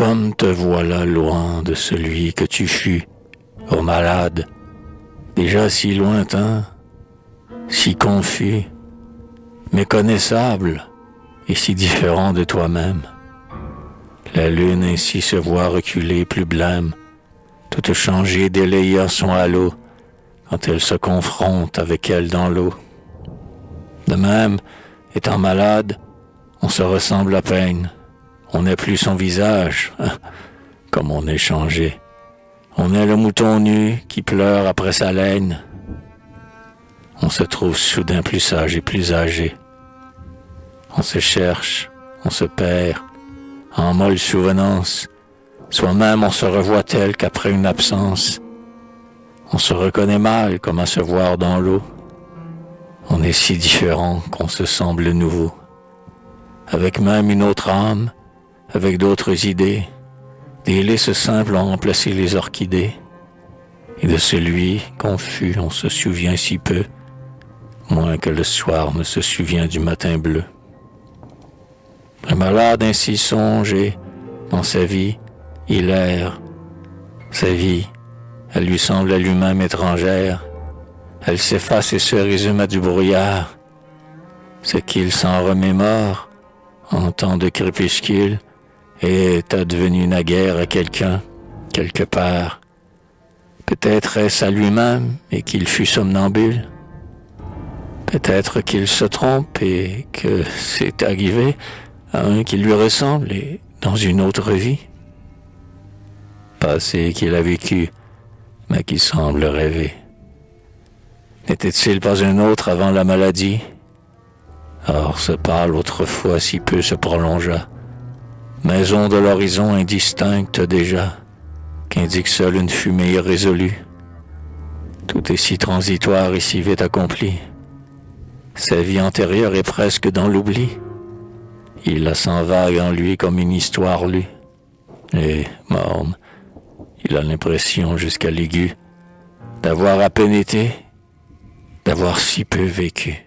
comme te voilà loin de celui que tu fus, ô malade, déjà si lointain, si confus, méconnaissable et si différent de toi-même. La lune ainsi se voit reculer plus blême, toute changée délayant son halo, quand elle se confronte avec elle dans l'eau. De même, étant malade, on se ressemble à peine. On n'est plus son visage, comme on est changé. On est le mouton nu qui pleure après sa laine. On se trouve soudain plus sage et plus âgé. On se cherche, on se perd, en molle souvenance. Soi-même on se revoit tel qu'après une absence. On se reconnaît mal comme à se voir dans l'eau. On est si différent qu'on se semble nouveau. Avec même une autre âme, avec d'autres idées, des lys simples ont remplacé les orchidées. Et de celui qu'on fut, on se souvient si peu, moins que le soir ne se souvient du matin bleu. Le malade ainsi songe et, dans sa vie, il erre. Sa vie, elle lui semble à lui-même étrangère. Elle s'efface et se résume à du brouillard. Ce qu'il s'en remémore, en temps de crépuscule, est advenu naguère à quelqu'un, quelque part. Peut-être est-ce à lui-même et qu'il fut somnambule. Peut-être qu'il se trompe et que c'est arrivé à un qui lui ressemble et dans une autre vie. Passé qu'il a vécu, mais qui semble rêver. N'était-il pas un autre avant la maladie? Or ce pâle autrefois si peu se prolongea, maison de l'horizon indistincte déjà, qu'indique seule une fumée irrésolue. Tout est si transitoire et si vite accompli. Sa vie antérieure est presque dans l'oubli. Il la sent vague en lui comme une histoire lue. Et, morne, il a l'impression jusqu'à l'aigu d'avoir à peine été, d'avoir si peu vécu.